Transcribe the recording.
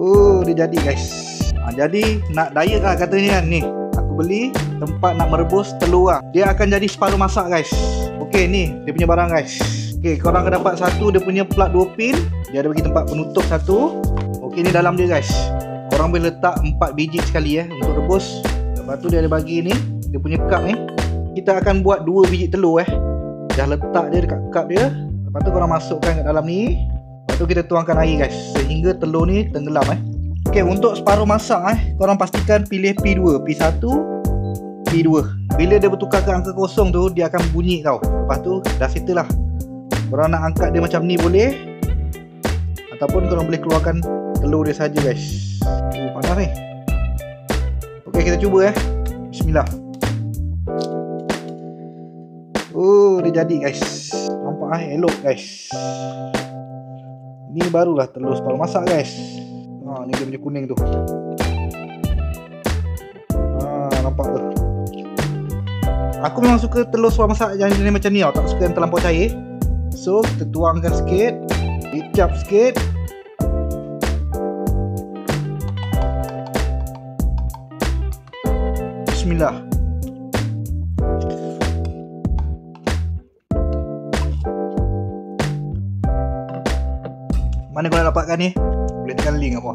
Oh, dia jadi guys. Jadi nak diet lah katanya kan. Ni aku beli tempat nak merebus telur lah. Dia akan jadi separuh masak guys. Okey, ni dia punya barang guys. Okey, korang akan dapat satu dia punya plug 2 pin. Dia ada bagi tempat penutup satu. Okey, ni dalam dia guys. Korang boleh letak 4 biji sekali untuk rebus. Lepas tu dia ada bagi ni, dia punya cup ni. Kita akan buat 2 biji telur Dah letak dia dekat cup dia. Lepas tu korang masukkan kat dalam ni. Lepas tu kita tuangkan air guys, sehingga telur ni tenggelam Okey, untuk separuh masak korang pastikan pilih P2, P1, P2. Bila dia bertukar ke angka kosong tu, dia akan bunyi tau. Lepas tu dah settle lah. Korang nak angkat dia macam ni boleh, ataupun korang boleh keluarkan telur dia saja guys. Panas ni. Okey, kita cuba Bismillah. Oh, dia jadi guys. Nampak elok guys. Ni barulah telur separuh masak guys. Ni dia punya kuning tu. Nampak tu. Aku memang suka telur separuh masak yang jenis macam ni tau. Tak suka yang terlampau cair. So, kita tuangkan sikit. Dicap sikit. Bismillah. Mana korang dapatkan ni? Boleh tekan link apa.